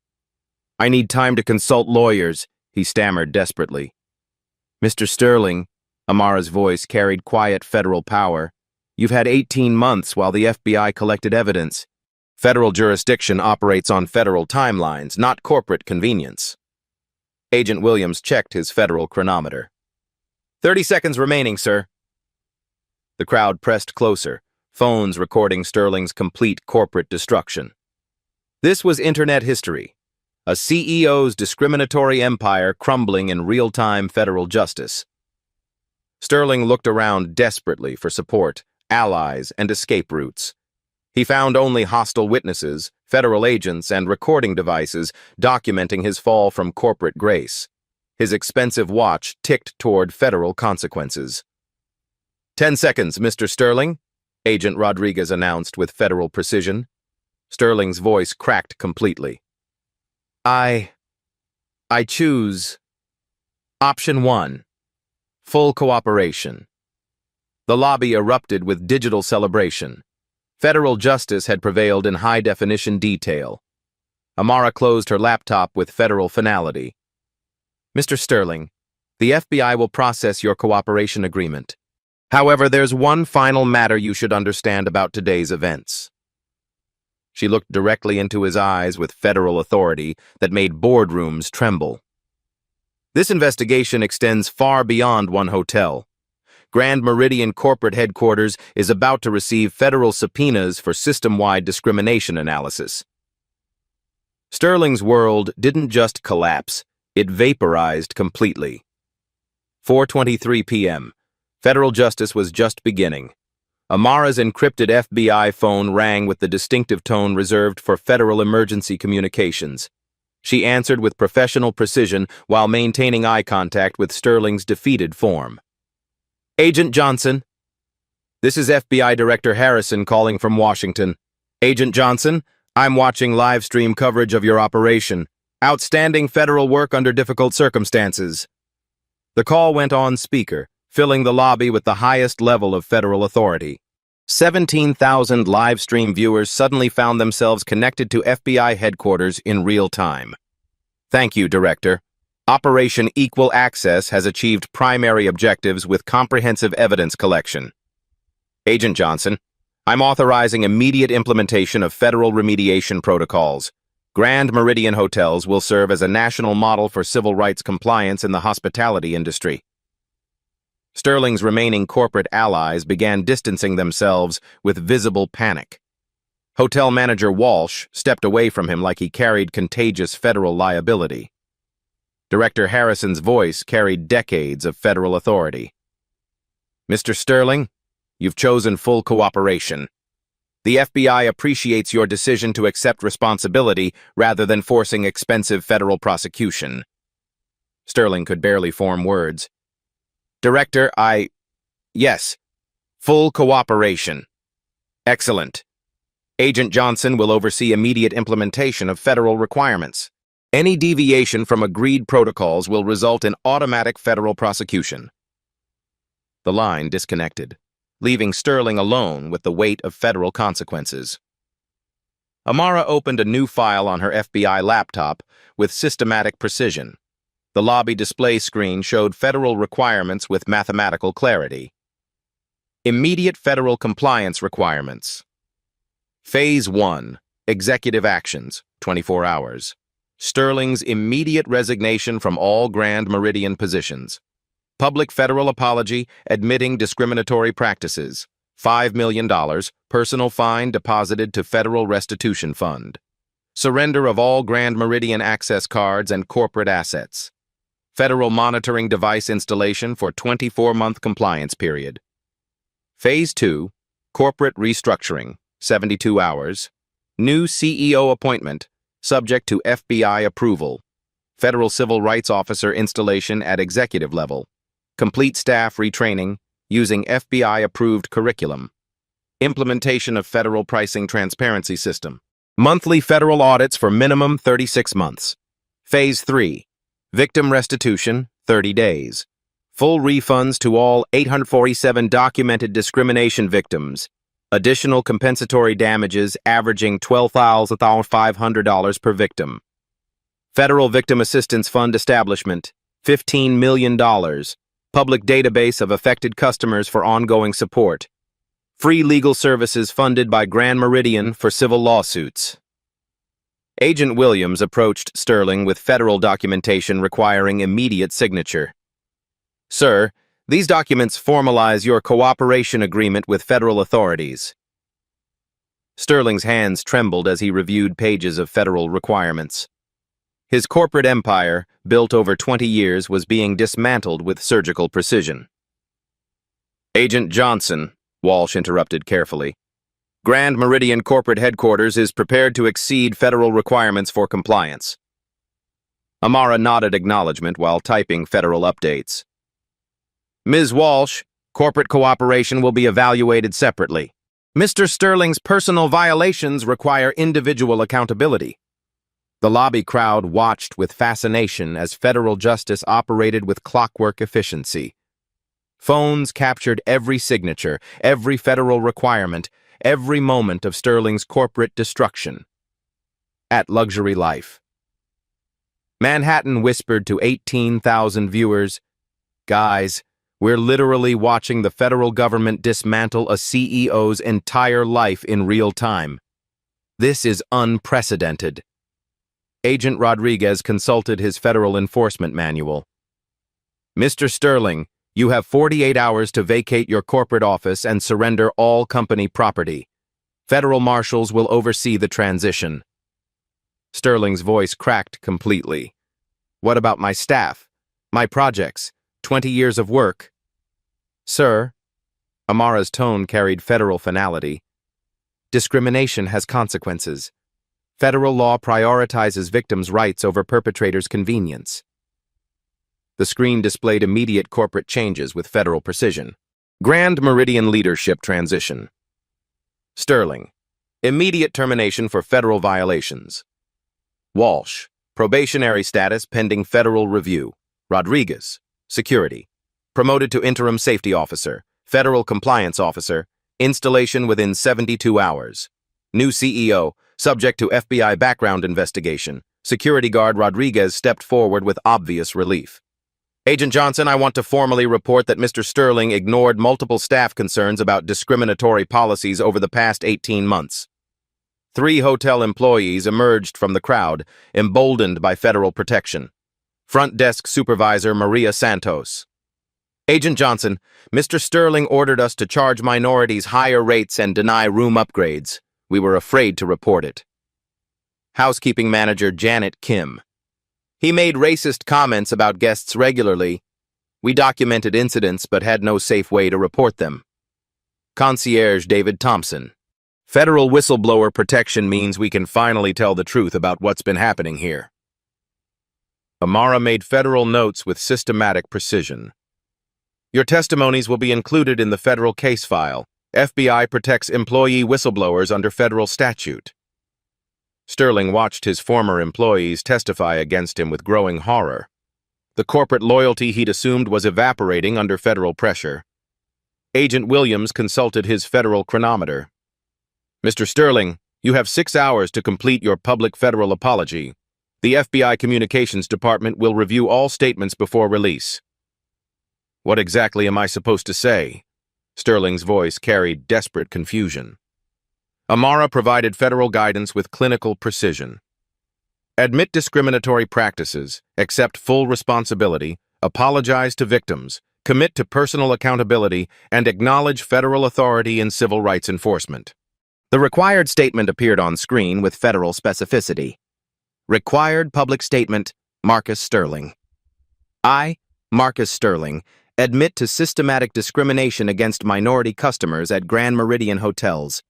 "I need time to consult lawyers," he stammered desperately. "Mr. Sterling," Amara's voice carried quiet federal power, "you've had 18 months while the FBI collected evidence. Federal jurisdiction operates on federal timelines, not corporate convenience." Agent Williams checked his federal chronometer. 30 seconds remaining, sir." The crowd pressed closer, phones recording Sterling's complete corporate destruction. This was internet history, a CEO's discriminatory empire crumbling in real-time federal justice. Sterling looked around desperately for support, allies, and escape routes. He found only hostile witnesses, federal agents, and recording devices documenting his fall from corporate grace. His expensive watch ticked toward federal consequences. 10 seconds, Mr. Sterling," Agent Rodriguez announced with federal precision. Sterling's voice cracked completely. I choose option 1, full cooperation." The lobby erupted with digital celebration. Federal justice had prevailed in high-definition detail. Amara closed her laptop with federal finality. "Mr. Sterling, the FBI will process your cooperation agreement. However, there's one final matter you should understand about today's events." She looked directly into his eyes with federal authority that made boardrooms tremble. "This investigation extends far beyond one hotel. Grand Meridian corporate headquarters is about to receive federal subpoenas for system-wide discrimination analysis." Sterling's world didn't just collapse, it vaporized completely. 4:23 p.m. Federal justice was just beginning. Amara's encrypted FBI phone rang with the distinctive tone reserved for federal emergency communications. She answered with professional precision while maintaining eye contact with Sterling's defeated form. "Agent Johnson." "This is FBI Director Harrison calling from Washington." "Agent Johnson, I'm watching live stream coverage of your operation. Outstanding federal work under difficult circumstances." The call went on speaker, filling the lobby with the highest level of federal authority. 17,000 live stream viewers suddenly found themselves connected to FBI headquarters in real time. "Thank you, Director. Operation Equal Access has achieved primary objectives with comprehensive evidence collection." "Agent Johnson, I'm authorizing immediate implementation of federal remediation protocols. Grand Meridian Hotels will serve as a national model for civil rights compliance in the hospitality industry." Sterling's remaining corporate allies began distancing themselves with visible panic. Hotel manager Walsh stepped away from him like he carried contagious federal liability. Director Harrison's voice carried decades of federal authority. "Mr. Sterling, you've chosen full cooperation. The FBI appreciates your decision to accept responsibility rather than forcing expensive federal prosecution." Sterling could barely form words. "Director, yes, full cooperation." "Excellent. Agent Johnson will oversee immediate implementation of federal requirements. Any deviation from agreed protocols will result in automatic federal prosecution." The line disconnected, leaving Sterling alone with the weight of federal consequences. Amara opened a new file on her FBI laptop with systematic precision. The lobby display screen showed federal requirements with mathematical clarity. Immediate federal compliance requirements. Phase 1, Executive Actions, 24 hours. Sterling's immediate resignation from all Grand Meridian positions. Public federal apology admitting discriminatory practices. $5 million, personal fine deposited to Federal Restitution Fund. Surrender of all Grand Meridian access cards and corporate assets. Federal monitoring device installation for 24-month compliance period. Phase 2, Corporate Restructuring, 72 hours. New CEO appointment, subject to FBI approval. Federal Civil Rights Officer installation at executive level. Complete staff retraining using FBI-approved curriculum. Implementation of federal pricing transparency system. Monthly federal audits for minimum 36 months. Phase 3. Victim restitution, 30 days. Full refunds to all 847 documented discrimination victims. Additional compensatory damages averaging $12,500 per victim. Federal Victim Assistance Fund establishment, $15 million. Public database of affected customers for ongoing support. Free legal services funded by Grand Meridian for civil lawsuits. Agent Williams approached Sterling with federal documentation requiring immediate signature. Sir, these documents formalize your cooperation agreement with federal authorities. Sterling's hands trembled as he reviewed pages of federal requirements. His corporate empire, built over 20 years, was being dismantled with surgical precision. Agent Johnson, Walsh interrupted carefully. Grand Meridian Corporate Headquarters is prepared to exceed federal requirements for compliance. Amara nodded acknowledgement while typing federal updates. Ms. Walsh, corporate cooperation will be evaluated separately. Mr. Sterling's personal violations require individual accountability. The lobby crowd watched with fascination as federal justice operated with clockwork efficiency. Phones captured every signature, every federal requirement, every moment of Sterling's corporate destruction. At Luxury Life. Manhattan whispered to 18,000 viewers, "Guys, we're literally watching the federal government dismantle a CEO's entire life in real time. This is unprecedented." Agent Rodriguez consulted his federal enforcement manual. Mr. Sterling, you have 48 hours to vacate your corporate office and surrender all company property. Federal marshals will oversee the transition. Sterling's voice cracked completely. What about my staff? My projects? 20 years of work? Sir, Amara's tone carried federal finality. Discrimination has consequences. Federal law prioritizes victims' rights over perpetrators' convenience. The screen displayed immediate corporate changes with federal precision. Grand Meridian leadership transition. Sterling, immediate termination for federal violations. Walsh, probationary status pending federal review. Rodriguez, security, promoted to interim safety officer, federal compliance officer, installation within 72 hours. New CEO, subject to FBI background investigation. Security guard Rodriguez stepped forward with obvious relief. Agent Johnson, I want to formally report that Mr. Sterling ignored multiple staff concerns about discriminatory policies over the past 18 months. 3 hotel employees emerged from the crowd, emboldened by federal protection. Front desk supervisor Maria Santos. Agent Johnson, Mr. Sterling ordered us to charge minorities higher rates and deny room upgrades. We were afraid to report it. Housekeeping manager Janet Kim. He made racist comments about guests regularly. We documented incidents but had no safe way to report them. Concierge David Thompson. Federal whistleblower protection means we can finally tell the truth about what's been happening here. Amara made federal notes with systematic precision. Your testimonies will be included in the federal case file. FBI protects employee whistleblowers under federal statute. Sterling watched his former employees testify against him with growing horror. The corporate loyalty he'd assumed was evaporating under federal pressure. Agent Williams consulted his federal chronometer. Mr. Sterling, you have 6 hours to complete your public federal apology. The FBI Communications Department will review all statements before release. What exactly am I supposed to say? Sterling's voice carried desperate confusion. Amara provided federal guidance with clinical precision. Admit discriminatory practices, accept full responsibility, apologize to victims, commit to personal accountability, and acknowledge federal authority in civil rights enforcement. The required statement appeared on screen with federal specificity. Required public statement, Marcus Sterling. I, Marcus Sterling, admit to systematic discrimination against minority customers at Grand Meridian hotels.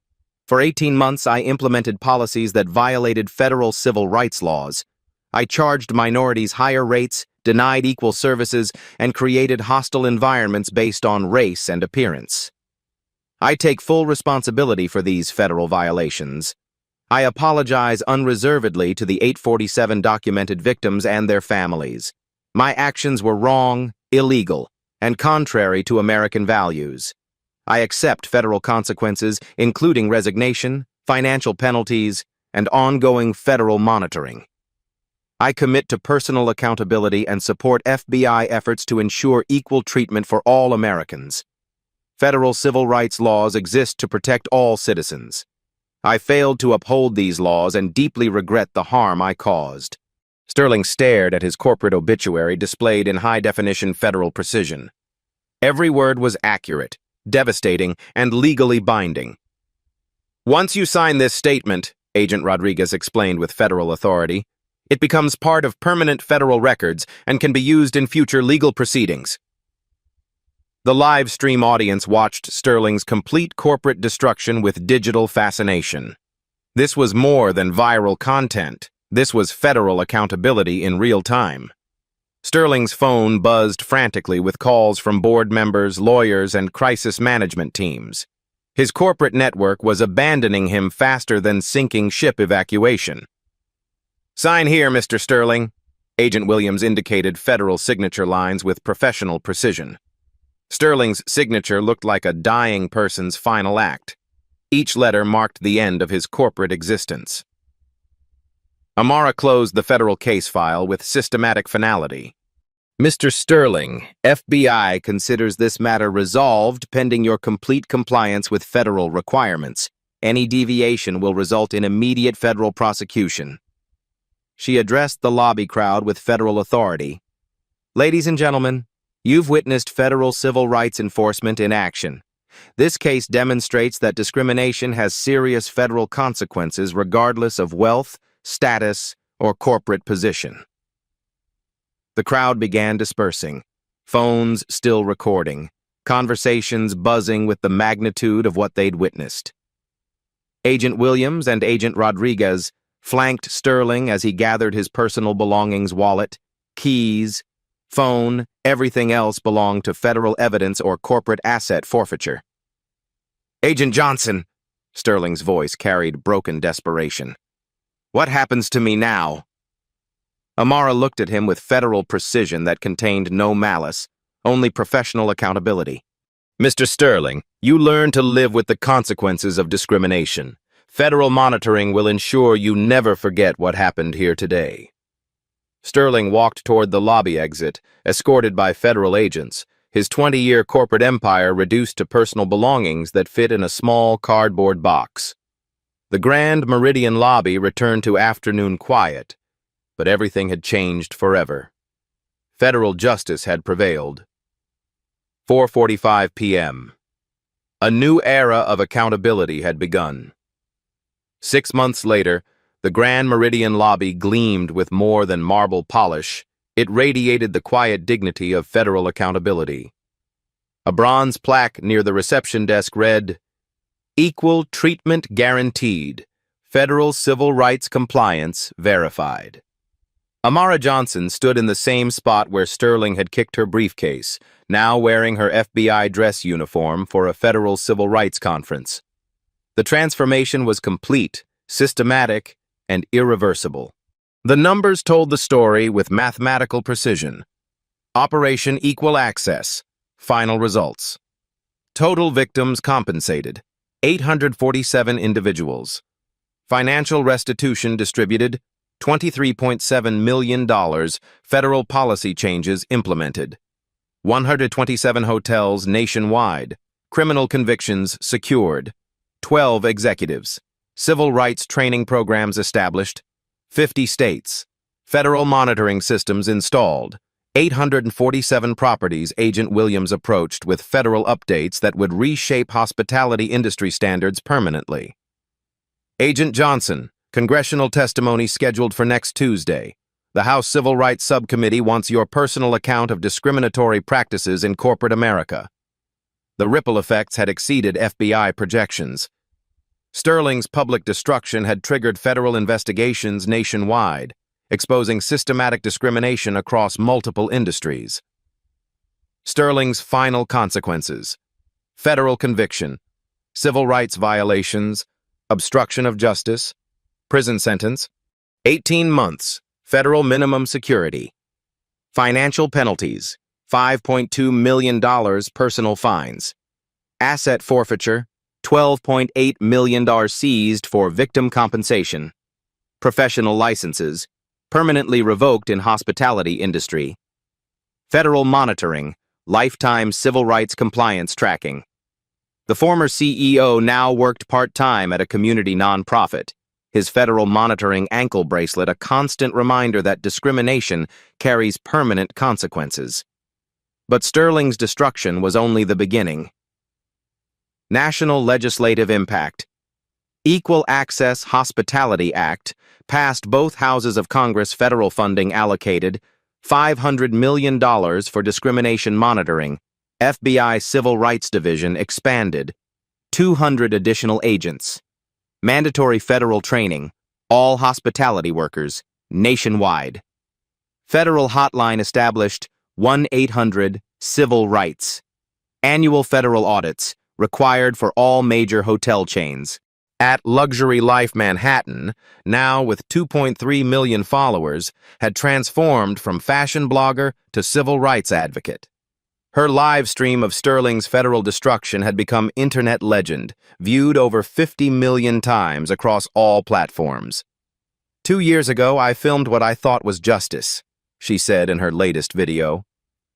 For 18 months, I implemented policies that violated federal civil rights laws. I charged minorities higher rates, denied equal services, and created hostile environments based on race and appearance. I take full responsibility for these federal violations. I apologize unreservedly to the 847 documented victims and their families. My actions were wrong, illegal. and contrary to American values. I accept federal consequences, including resignation, financial penalties, and ongoing federal monitoring. I commit to personal accountability and support FBI efforts to ensure equal treatment for all Americans. Federal civil rights laws exist to protect all citizens. I failed to uphold these laws and deeply regret the harm I caused. Sterling stared at his corporate obituary displayed in high-definition federal precision. Every word was accurate, devastating, and legally binding. Once you sign this statement, Agent Rodriguez explained with federal authority, it becomes part of permanent federal records and can be used in future legal proceedings. The live stream audience watched Sterling's complete corporate destruction with digital fascination. This was more than viral content. This was federal accountability in real time. Sterling's phone buzzed frantically with calls from board members, lawyers, and crisis management teams. His corporate network was abandoning him faster than sinking ship evacuation. "Sign here, Mr. Sterling." Agent Williams indicated federal signature lines with professional precision. Sterling's signature looked like a dying person's final act. Each letter marked the end of his corporate existence. Amara closed the federal case file with systematic finality. "Mr. Sterling, FBI considers this matter resolved pending your complete compliance with federal requirements. Any deviation will result in immediate federal prosecution." She addressed the lobby crowd with federal authority. "Ladies and gentlemen, you've witnessed federal civil rights enforcement in action. This case demonstrates that discrimination has serious federal consequences regardless of wealth, status, or corporate position." The crowd began dispersing, phones still recording, conversations buzzing with the magnitude of what they'd witnessed. Agent Williams and Agent Rodriguez flanked Sterling as he gathered his personal belongings, wallet, keys, phone, everything else belonged to federal evidence or corporate asset forfeiture. "Agent Johnson," Sterling's voice carried broken desperation. "What happens to me now?" Amara looked at him with federal precision that contained no malice, only professional accountability. "Mr. Sterling, you learn to live with the consequences of discrimination. Federal monitoring will ensure you never forget what happened here today." Sterling walked toward the lobby exit, escorted by federal agents, his 20-year corporate empire reduced to personal belongings that fit in a small cardboard box. The Grand Meridian lobby returned to afternoon quiet, but everything had changed forever. Federal justice had prevailed. 4:45 p.m. A new era of accountability had begun. 6 months later, the Grand Meridian lobby gleamed with more than marble polish. It radiated the quiet dignity of federal accountability. A bronze plaque near the reception desk read, "Equal Treatment Guaranteed. Federal Civil Rights Compliance Verified." Amara Johnson stood in the same spot where Sterling had kicked her briefcase, now wearing her FBI dress uniform for a federal civil rights conference. The transformation was complete, systematic, and irreversible. The numbers told the story with mathematical precision. Operation Equal Access. Final results. Total victims compensated, 847 individuals. Financial restitution distributed, $23.7 million. Federal policy changes implemented. 127 hotels nationwide. Criminal convictions secured. 12 executives. Civil rights training programs established. 50 states. Federal monitoring systems installed. 847 properties Agent Williams approached with federal updates that would reshape hospitality industry standards permanently. Agent Johnson, congressional testimony scheduled for next Tuesday. The House Civil Rights Subcommittee wants your personal account of discriminatory practices in corporate America. The ripple effects had exceeded FBI projections. Sterling's public destruction had triggered federal investigations nationwide, exposing systematic discrimination across multiple industries. Sterling's final consequences: federal conviction, civil rights violations, obstruction of justice, prison sentence, 18 months, federal minimum security, financial penalties, $5.2 million personal fines. Asset forfeiture, $12.8 million seized for victim compensation. Professional licenses, permanently revoked in hospitality industry. Federal monitoring, lifetime civil rights compliance tracking. The former CEO now worked part-time at a community nonprofit. His federal monitoring ankle bracelet a constant reminder that discrimination carries permanent consequences. But Sterling's destruction was only the beginning. National legislative impact. Equal Access Hospitality Act passed both houses of Congress. Federal funding allocated $500 million for discrimination monitoring. FBI Civil Rights Division expanded. 200 additional agents. Mandatory federal training. All hospitality workers, nationwide. Federal hotline established. 1-800-Civil Rights. Annual federal audits required for all major hotel chains. At Luxury Life Manhattan, now with 2.3 million followers, had transformed from fashion blogger to civil rights advocate. Her live stream of Sterling's federal destruction had become internet legend, viewed over 50 million times across all platforms. 2 years ago, I filmed what I thought was justice, she said in her latest video.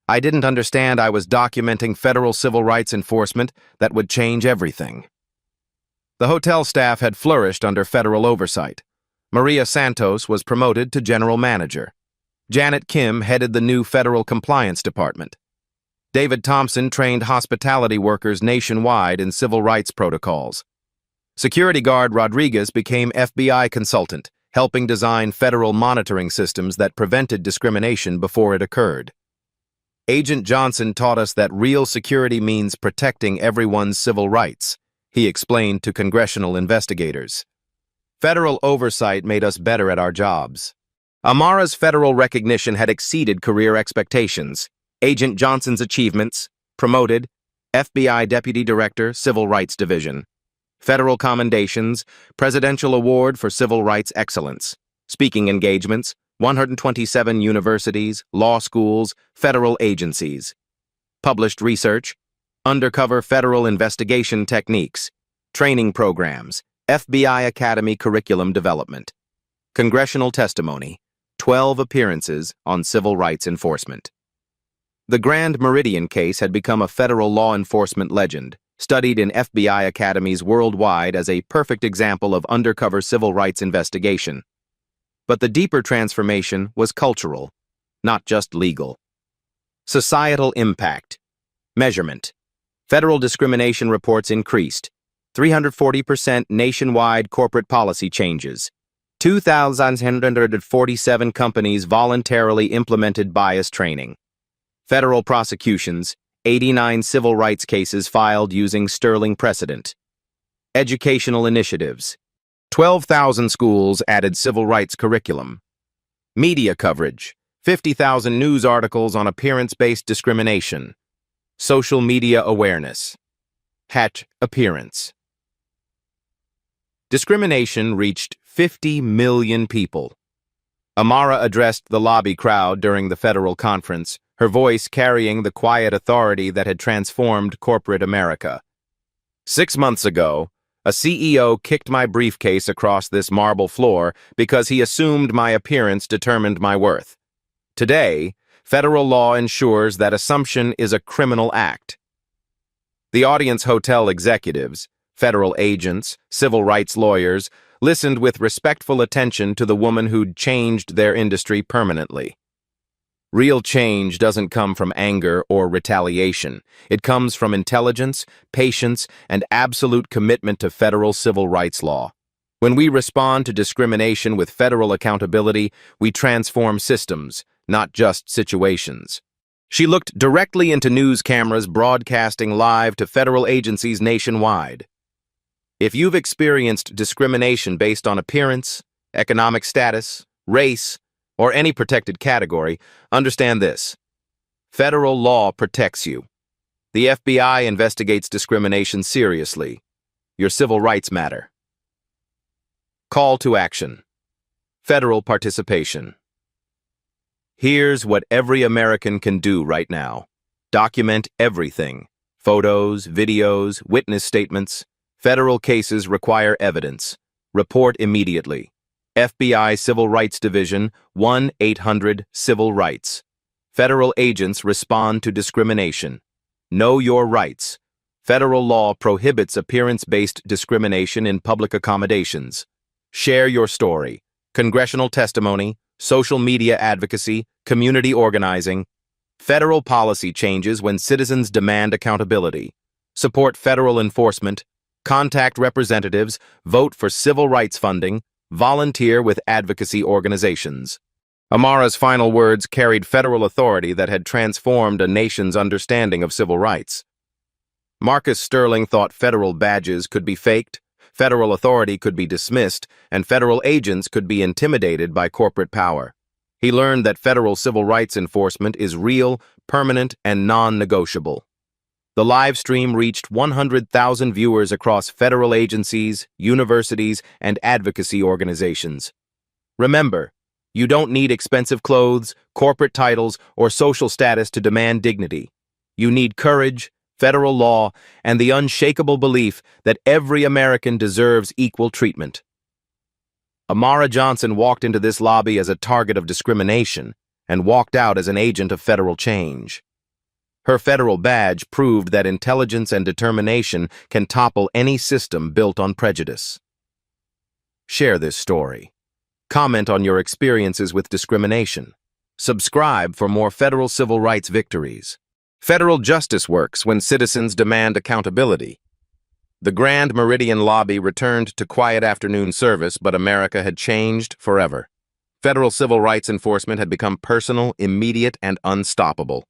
I didn't understand I was documenting federal civil rights enforcement that would change everything. The hotel staff had flourished under federal oversight. Maria Santos was promoted to general manager. Janet Kim headed the new federal compliance department. David Thompson trained hospitality workers nationwide in civil rights protocols. Security guard Rodriguez became FBI consultant, helping design federal monitoring systems that prevented discrimination before it occurred. Agent Johnson taught us that real security means protecting everyone's civil rights, he explained to congressional investigators. Federal oversight made us better at our jobs. Amara's federal recognition had exceeded career expectations. Agent Johnson's achievements, promoted, FBI Deputy Director, Civil Rights Division. Federal commendations, Presidential Award for Civil Rights Excellence. Speaking engagements, 127 universities, law schools, federal agencies. Published research, undercover federal investigation techniques, training programs, FBI Academy curriculum development. Congressional testimony, 12 appearances on civil rights enforcement. The Grand Meridian case had become a federal law enforcement legend, studied in FBI academies worldwide as a perfect example of undercover civil rights investigation. But the deeper transformation was cultural, not just legal. Societal impact. Measurement. Federal discrimination reports increased. 340% nationwide corporate policy changes. 2,147 companies voluntarily implemented bias training. Federal prosecutions, 89 civil rights cases filed using Sterling precedent. Educational initiatives. 12,000 schools added civil rights curriculum. Media coverage. 50,000 news articles on appearance-based discrimination. Social media awareness. Hatch appearance. Discrimination reached 50 million people. Amara addressed the lobby crowd during the federal conference, her voice carrying the quiet authority that had transformed corporate America. 6 months ago, a CEO kicked my briefcase across this marble floor because he assumed my appearance determined my worth. Today, federal law ensures that assumption is a criminal act. The audience hotel executives, federal agents, civil rights lawyers, listened with respectful attention to the woman who'd changed their industry permanently. Real change doesn't come from anger or retaliation. It comes from intelligence, patience, and absolute commitment to federal civil rights law. When we respond to discrimination with federal accountability, we transform systems, not just situations. She looked directly into news cameras broadcasting live to federal agencies nationwide. If you've experienced discrimination based on appearance, economic status, race, or any protected category, understand this. Federal law protects you. The FBI investigates discrimination seriously. Your civil rights matter. Call to action. Federal participation. Here's what every American can do right now. Document everything. Photos, videos, witness statements. Federal cases require evidence. Report immediately. FBI Civil Rights Division 1-800-Civil Rights. Federal agents respond to discrimination. Know your rights. Federal law prohibits appearance-based discrimination in public accommodations. Share your story. Congressional testimony, social media advocacy, community organizing. Federal policy changes when citizens demand accountability. Support federal enforcement. Contact representatives. Vote for civil rights funding. Volunteer with advocacy organizations. Amara's final words carried federal authority that had transformed a nation's understanding of civil rights. Marcus Sterling thought federal badges could be faked, federal authority could be dismissed, and federal agents could be intimidated by corporate power. He learned that federal civil rights enforcement is real, permanent, and non-negotiable. The live stream reached 100,000 viewers across federal agencies, universities, and advocacy organizations. Remember, you don't need expensive clothes, corporate titles, or social status to demand dignity. You need courage, federal law, and the unshakable belief that every American deserves equal treatment. Amara Johnson walked into this lobby as a target of discrimination and walked out as an agent of federal change. Her federal badge proved that intelligence and determination can topple any system built on prejudice. Share this story. Comment on your experiences with discrimination. Subscribe for more federal civil rights victories. Federal justice works when citizens demand accountability. The Grand Meridian lobby returned to quiet afternoon service, but America had changed forever. Federal civil rights enforcement had become personal, immediate, and unstoppable.